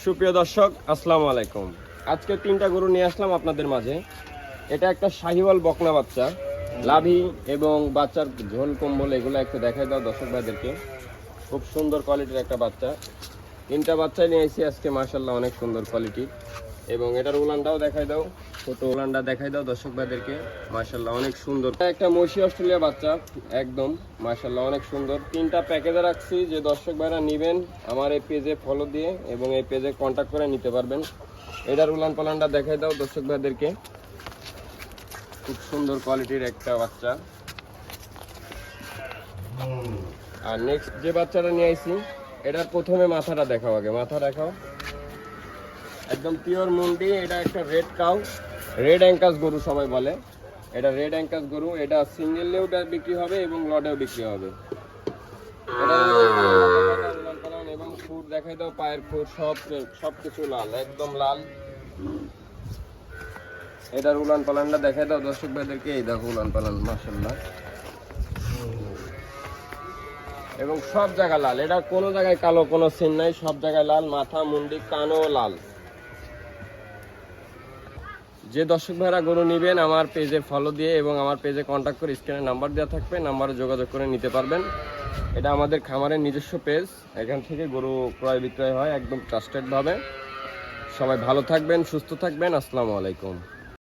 সুপ্রিয় দর্শক, আসসালামু আলাইকুম। আজকে তিনটা গরু নিয়ে আসলাম আপনাদের মাঝে। এটা একটা শাহিওয়াল বকনা বাচ্চা, লাভি এবং বাচ্চার ঝোল কম্বল এগুলো একটু দেখাই দাও দর্শক ভাইদেরকে। খুব সুন্দর কোয়ালিটির একটা বাচ্চা। তিনটা বাচ্চাই নিয়ে এসেছি আজকে, মাশাআল্লাহ অনেক সুন্দর কোয়ালিটি। এবং এটার উলানটাও দেখাই দাও, ছোট উলানটা দেখাই দাও দর্শক ভাইদেরকে। মাশাআল্লাহ অনেক সুন্দর একটা মশি অস্ট্রেলিয়া বাচ্চা, একদম মাশাআল্লাহ অনেক সুন্দর। তিনটা প্যাকেজে রাখছি, যে দর্শক ভাইরা নেবেন আমার এই পেজে ফলো দিয়ে এবং এই পেজে কন্ট্যাক্ট করে নিতে পারবেন। এটার উলান পালানটা দেখাই দাও দর্শক ভাইদেরকে। খুব সুন্দর কোয়ালিটির একটা বাচ্চা। আর নেক্সট যে বাচ্চাটা নিয়ে আইছি, এটার প্রথমে মাথাটা দেখাও, আগে মাথা দেখাও। একদম পিওর মুন্ডি। এটা একটা রেড কাউ, রেড অ্যাঙ্কাস গরু সবাই বলে। এটা রেড অ্যাঙ্কাস গরু। এটা সিঙ্গেলেও বিক্রি হবে এবং লডেও বিক্রি হবে। এবং খুর দেখাই দাও, পায়ের খুর সবকিছু লাল, একদম লাল। এটার উলান পালানটা দেখাই দাও দর্শক ভাইদেরকে। এই দেখো উলান পালান, মাশাআল্লাহ। এবং সব জায়গায় লাল, এটা কোনো জায়গায় কালো কোনো সিন নাই, সব জায়গায় লাল। মাথা, মুন্ডি, কানও লাল। যে দর্শক ভাইরা গরু নেবেন আমার পেজে ফলো দিয়ে এবং আমার পেজে কন্ট্যাক্ট করে স্ক্রিনে নাম্বার দেওয়া থাকবে, নাম্বারে যোগাযোগ করে নিতে পারবেন। এটা আমাদের খামারের নিজস্ব পেজ, এখান থেকে গরু ক্রয় বিক্রয় হয় একদম ট্রাস্টেডভাবে। সবাই ভালো থাকবেন, সুস্থ থাকবেন। আসসালামু আলাইকুম।